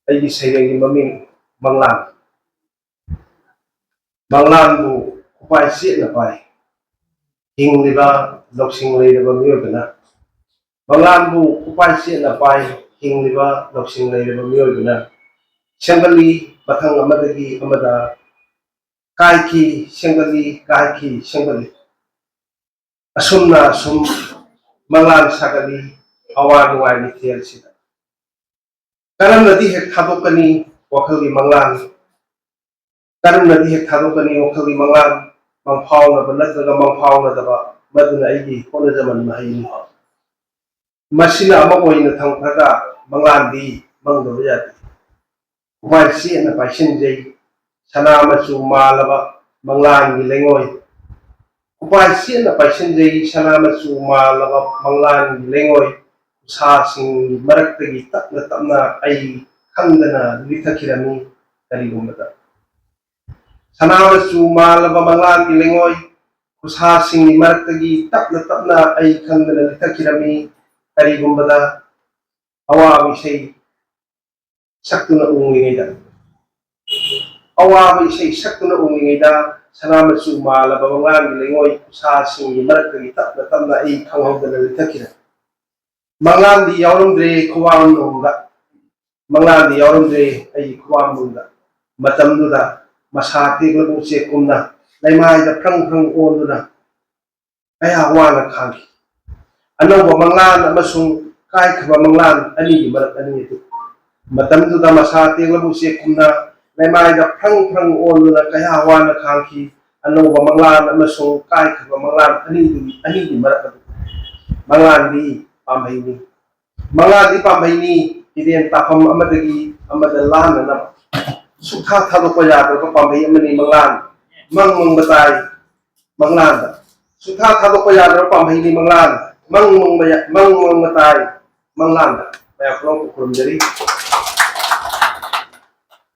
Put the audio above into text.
ay sayang maming manglan bu kupai si na pai hing liba loksing lay liba miyo na manglan bu kupai si na pai hing liba loksing lay liba miyo na siyanggali batang amadagi amada kai ki siyanggali asum na asum manglan sagali awan nuai ni tiel sida karam nadi hek thadokani wakhali manglan karam nadi hek thadokani wakhali manglan mangphau na banatga mangphau na daba maduna aigi hona zaman mahini masina ama oina thangpraga manglan di mangdo yati kupai si na paisin jai sana machu malaba manglan ni lengoi kupai si na paisin jai sana machu malaba manglan ni lengoi sa sing maraktagi tapna ay khangdana lithakirami karigumada sanawa su malaba manglan ilengoy sa sing maraktagi tapna ay khangdana lithakirami karigumada awa bisay saktuna ungingida sanawa su malaba manglan ilengoy sa sing maraktagi tapna ay khangdana lithakirami manglan di yaurumdre kuwam nungga manglan di yaurumdre ay kuwam nungga matamduda masati lagu se kumna laimai da prang onduna kaya wana khang ano ba manglan amasung kai khaba manglan ani marat ani itu matamduda masati lagu se kumna laimai da prang onduna kaya wana khang ano ba manglan amasung kai khaba manglan ani marat manglan di pambai ni manglan di pambai ni iden tapam amadagi amadalana na sukha thadokpa yadra pambai amani manglan mangmang batai manglan sukha thadokpa yadra pambai ni manglan mangmang batai manglan ya from kurum jari